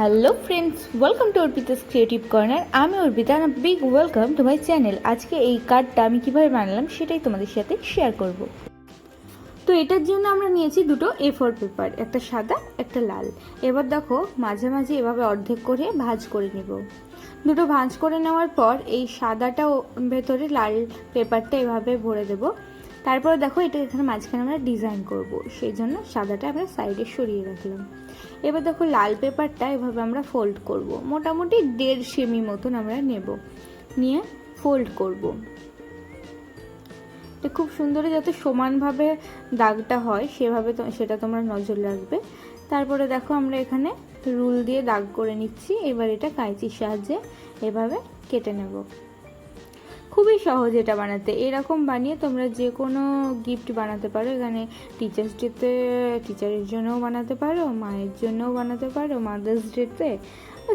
Hello friends, welcome to Arpita's creative corner. আমি Arpita, big welcome to my channel. আজকে এই কার্ডটা আমি কীভাবে বানালাম সেটাই তোমাদের সাথে শেয়ার করব। তো এটার জন্য আমরা নিয়েছি দুটো A4 পেপার, একটা সাদা একটা লাল। এবার দেখো মাঝে মাঝে এভাবে অর্ধেক করে ভাঁজ করে নেব। দুটো ভাঁজ করে নেওয়ার পর এই সাদাটা ভেতরে লাল পেপারটা এভাবে ভরে দেব। তারপরে দেখো এটা এখানে মাঝখানে আমরা ডিজাইন করব, সেই জন্য সাদাটা আমরা সাইডে সরিয়ে রাখলাম। এবার দেখো লাল পেপারটা এভাবে আমরা ফোল্ড করব, মোটামুটি 1.5 সেমি মতন আমরা নেব, নিয়ে ফোল্ড করব। এটা খুব সুন্দর যাতে সমানভাবে দাগটা হয় সেভাবে সেটা তোমরা নজর রাখবে। তারপরে দেখো আমরা এখানে রুল দিয়ে দাগ করে নিচ্ছি। এবার এটা কাঁচির সাহায্যে এভাবে কেটে নেব। খুবই সহজ এটা বানাতে। এরকম বানিয়ে তোমরা যে কোনো গিফট বানাতে পারো। এখানে টিচার্স ডেতে টিচারের জন্যও বানাতে পারো, মায়ের জন্যও বানাতে পারো, মাদার্স ডেতে,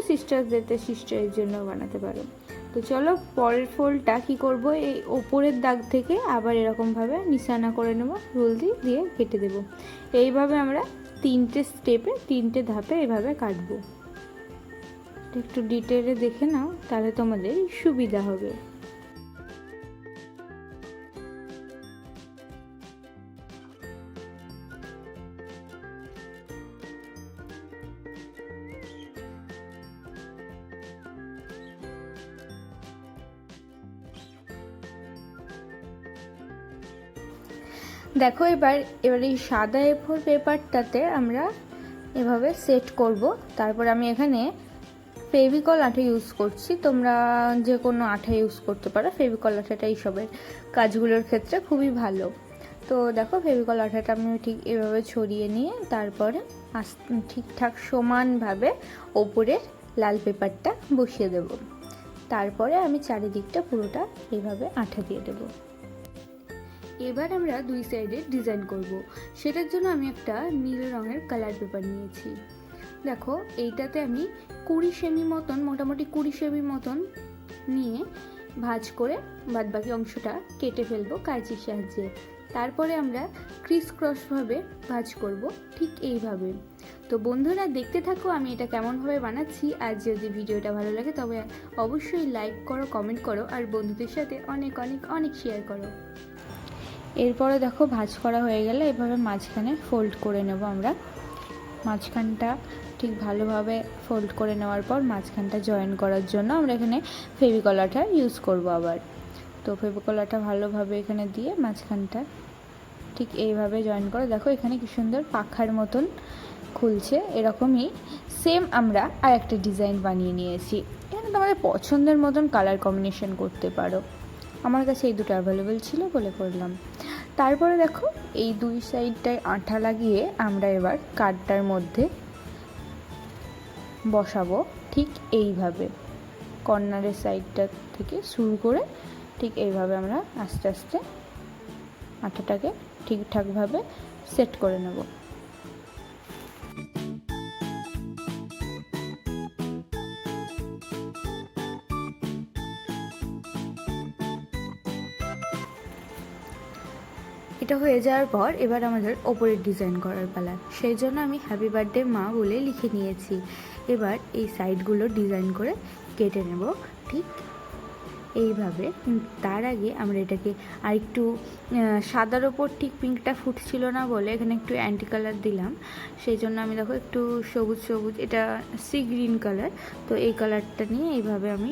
সিস্টার্স ডেতে সিস্টারের জন্যও বানাতে পারো। তো চলো পরের ফোল্ডটা কী করবো, এই ওপরের দাগ থেকে আবার এরকমভাবে নিশানা করে নেব, রুল দিয়ে কেটে দেব। এইভাবে আমরা 3টে স্টেপে 3টে ধাপে এভাবে কাটবো। একটু ডিটেলে দেখে নাও, তাহলে তোমাদের সুবিধা হবে। দেখো এবার এই সাদা A4 পেপারটাতে আমরা এভাবে সেট করব। তারপর আমি এখানে ফেভিকল আঠা ইউজ করছি, তোমরা যে কোনো আঠা ইউজ করতে পারো। ফেভিকল আঠাটা এইসবের কাজগুলোর ক্ষেত্রে খুবই ভালো। তো দেখো ফেভিকল আঠাটা আমি ঠিক এভাবে ছড়িয়ে নিয়ে তারপরে ঠিকঠাক সমানভাবে ওপরে লাল পেপারটা বসিয়ে দেব। তারপরে আমি চারিদিকটা পুরোটা এইভাবে আঠা দিয়ে দেবো। এবার আমরা দুই সাইডে ডিজাইন করব। সেটার জন্য আমি একটা নীল রঙের কালার পেপার নিয়েছি। দেখো এইটাতে আমি 20 সেমি মতন, মোটামুটি 20 সেমি মতন নিয়ে ভাঁজ করে বাদবাকি অংশটা কেটে ফেলবো কাঁচির সাহায্যে। তারপরে আমরা ক্রিস ক্রসভাবে ভাঁজ করব, ঠিক এইভাবে। তো বন্ধুরা দেখতে থাকো আমি এটা কেমনভাবে বানাচ্ছি। আর যদি ভিডিওটা ভালো লাগে তবে অবশ্যই লাইক করো, কমেন্ট করো, আর বন্ধুদের সাথে অনেক অনেক অনেক শেয়ার করো। এরপরে দেখো ভাঁজ করা হয়ে গেলে এভাবে মাঝখানে ফোল্ড করে নেব আমরা। মাঝখানটা ঠিক ভালোভাবে ফোল্ড করে নেওয়ার পর মাঝখানটা জয়েন করার জন্য আমরা এখানে ফেভিকল আঠা ইউজ করব আবার। তো ফেভিকল আঠা ভালোভাবে এখানে দিয়ে মাঝখানটা ঠিক এইভাবে জয়েন করে দেখো এখানে কি সুন্দর পাখার মতন খুলছে। এরকমই সেম আমরা আর একটা ডিজাইন বানিয়ে নিয়েছি। এখানে তোমাদের পছন্দের মতন কালার কম্বিনেশন করতে পারো। আমার কাছে এই দুটো অ্যাভেলেবেল ছিল বলে করলাম। তারপরে দেখো এই দুই সাইডটায় আঠা লাগিয়ে আমরা এবার কার্ডটার মধ্যে বসাবো, ঠিক এইভাবে কর্নারের সাইডটা থেকে শুরু করে ঠিক এইভাবে আমরা আস্তে আস্তে আঠাটাকে ঠিকঠাকভাবে সেট করে নেব। এটা হয়ে যাওয়ার পর এবার আমাদের ওপরের ডিজাইন করার পালা। সেই জন্য আমি হ্যাপি বার্থডে মা বলে লিখে নিয়েছি। এবার এই সাইডগুলো ডিজাইন করে কেটে নেব ঠিক এইভাবে। তার আগে আমরা এটাকে আরেকটু সাদার ওপর ঠিক পিঙ্কটা ফুটছিল না বলে এখানে একটু অ্যান্টি কালার দিলাম। সেই জন্য আমি দেখো একটু সবুজ সবুজ, এটা সি গ্রিন কালার, তো এই কালারটা নিয়ে এইভাবে আমি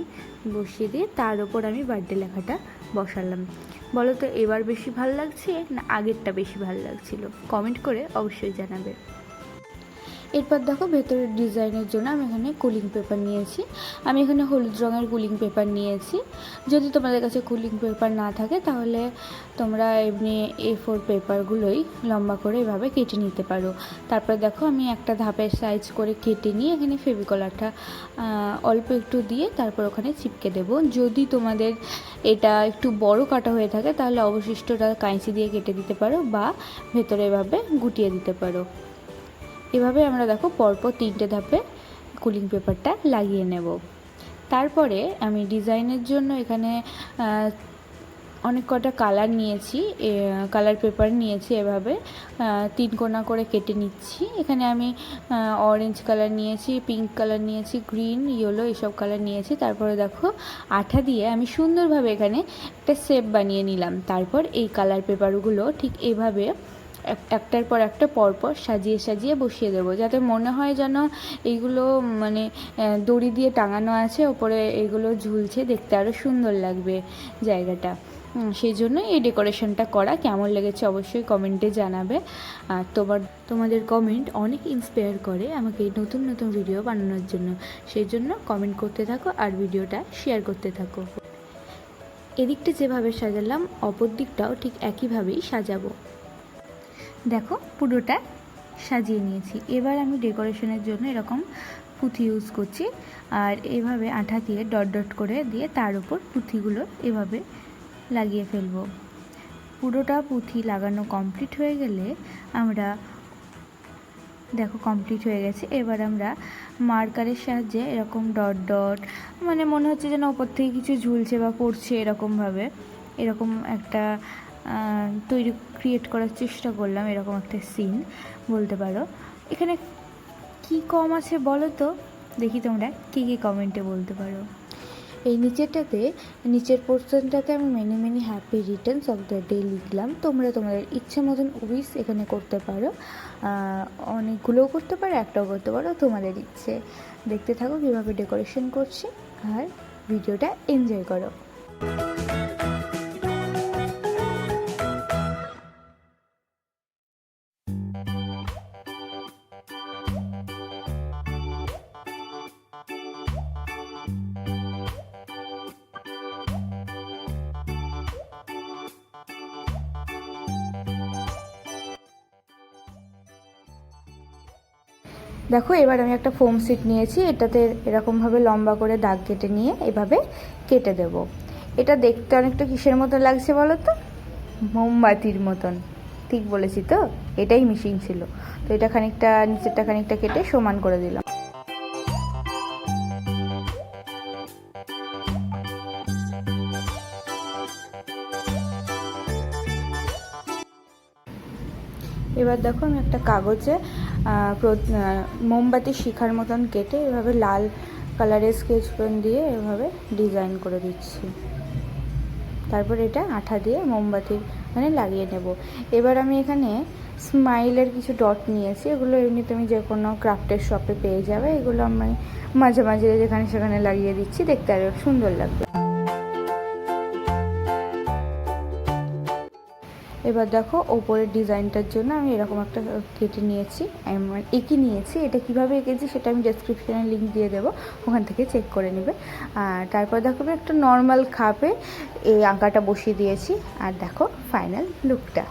বসিয়ে দিয়ে তার ওপর আমি বার্থডে লেখাটা বসালাম। বলো তো এবার বেশি ভালো লাগছে না আগেরটা বেশি ভালো লাগছিল? কমেন্ট করে অবশ্যই জানাবে। এরপর দেখো ভেতরের ডিজাইনের জন্য আমি এখানে কুলিং পেপার নিয়েছি। আমি এখানে হলুদ রঙের কুলিং পেপার নিয়েছি। যদি তোমাদের কাছে কুলিং পেপার না থাকে তাহলে তোমরা এমনি A4 পেপারগুলোই লম্বা করে এভাবে কেটে নিতে পারো। তারপর দেখো আমি একটা ধাপের সাইজ করে কেটে নিয়ে এখানে ফেভিকল আঠা অল্প একটু দিয়ে তারপর ওখানে চিপকে দেব। যদি তোমাদের এটা একটু বড় কাটা হয়ে থাকে তাহলে অবশিষ্টটা কাঁচি দিয়ে কেটে দিতে পারো বা ভেতরে এভাবে গুটিয়ে দিতে পারো। এভাবে আমরা দেখো পরপর 3টে ধাপে কুলিং পেপারটা লাগিয়ে নেব। তারপরে আমি ডিজাইনের জন্য এখানে অনেক কটা কালার নিয়েছি, কালার পেপার নিয়েছি, এভাবে 3 কোণা করে কেটে নিচ্ছি। এখানে আমি অরেঞ্জ কালার নিয়েছি, পিঙ্ক কালার নিয়েছি, গ্রিন, ইয়েলো এসব কালার নিয়েছি। তারপরে দেখো আঠা দিয়ে আমি সুন্দরভাবে এখানে একটা শেপ বানিয়ে নিলাম। তারপর এই কালার পেপারগুলো ঠিক এভাবে একটার পর একটা পরপর সাজিয়ে সাজিয়ে বসিয়ে দেবো, যাতে মনে হয় যেন এইগুলো মানে দড়ি দিয়ে টাঙানো আছে, ওপরে এগুলো ঝুলছে, দেখতে আরও সুন্দর লাগবে জায়গাটা। সেই জন্য এই ডেকোরেশনটা করা। কেমন লেগেছে অবশ্যই কমেন্টে জানাবে। আর তোমাদের কমেন্ট অনেক ইন্সপায়ার করে আমাকে এই নতুন নতুন ভিডিও বানানোর জন্য। সেই জন্য কমেন্ট করতে থাকো আর ভিডিওটা শেয়ার করতে থাকো। এদিকটা যেভাবে সাজালাম অপর দিকটাও ঠিক একইভাবেই সাজাবো। দেখো পুরোটা সাজিয়ে নিয়েছি। এবার আমি ডেকোরেশনের জন্য এরকম পুঁথি ইউজ করছি, আর এভাবে আঠা দিয়ে ডট ডট করে দিয়ে তার উপর পুঁথিগুলো এভাবে লাগিয়ে ফেলবো। পুরোটা পুঁথি লাগানো কমপ্লিট হয়ে গেলে আমরা দেখো কমপ্লিট হয়ে গেছে। এবার আমরা মার্কারের সাহায্যে এরকম ডট ডট, মানে মনে হচ্ছে যেন ওপর থেকে কিছু ঝুলছে বা পড়ছে, এরকমভাবে এরকম একটা ক্রিয়েট করার চেষ্টা করলাম। এরকম একটা সিন বলতে পারো। এখানে কি কম আছে বলো তো, দেখি তোমরা কী কমেন্টে বলতে পারো। এই নিচের পোর্শনটাতে আমি many many happy Returns of the day লিখলাম। তোমরা তোমাদের ইচ্ছে মতন উইশ এখানে করতে পারো, অনেকগুলোও করতে পারো, একটাও করতে পারো, তোমাদের ইচ্ছে। দেখতে থাকো কীভাবে ডেকোরেশন করছি আর ভিডিওটা এনজয় করো। দেখো এবার আমি একটা ফোম শিট নিয়েছি, এটাতে এরকমভাবে লম্বা করে দাগ কেটে নিয়ে এভাবে কেটে দেব। এটা দেখতে অনেকটা কিসের মতো লাগছে বলো তো? মোমবাতির মতন। ঠিক বলেছি তো? এটাই মিসিং ছিল। তো এটা খানিকটা নিচেরটা খানিকটা কেটে সমান করে দিলাম। এবার দেখো আমি একটা কাগজে মোমবাতির শিখার মতন কেটে এভাবে লাল কালারের স্কেচ পেন দিয়ে এভাবে ডিজাইন করে দিচ্ছি। তারপর এটা আঠা দিয়ে মোমবাতির মানে লাগিয়ে নেব। এবার আমি এখানে স্মাইলের কিছু ডট নিয়েছি, এগুলো এমনি তুমি যে কোনো ক্রাফটের শপে পেয়ে যাবে। এগুলো আমি মাঝে মাঝে যেখানে সেখানে লাগিয়ে দিচ্ছি, দেখতে আরও সুন্দর লাগবে। এবার দেখো ওপরের ডিজাইনটার জন্য আমি এরকম একটা কেটে নিয়েছি, এঁকে নিয়েছি। এটা কিভাবে এঁকেছি সেটা আমি ডেসক্রিপশনে লিঙ্ক দিয়ে দেবো, ওখান থেকে চেক করে নেবে। আর তারপর দেখো একটা নর্মাল খাপে এই আঁকাটা বসিয়ে দিয়েছি। আর দেখো ফাইনাল লুকটা।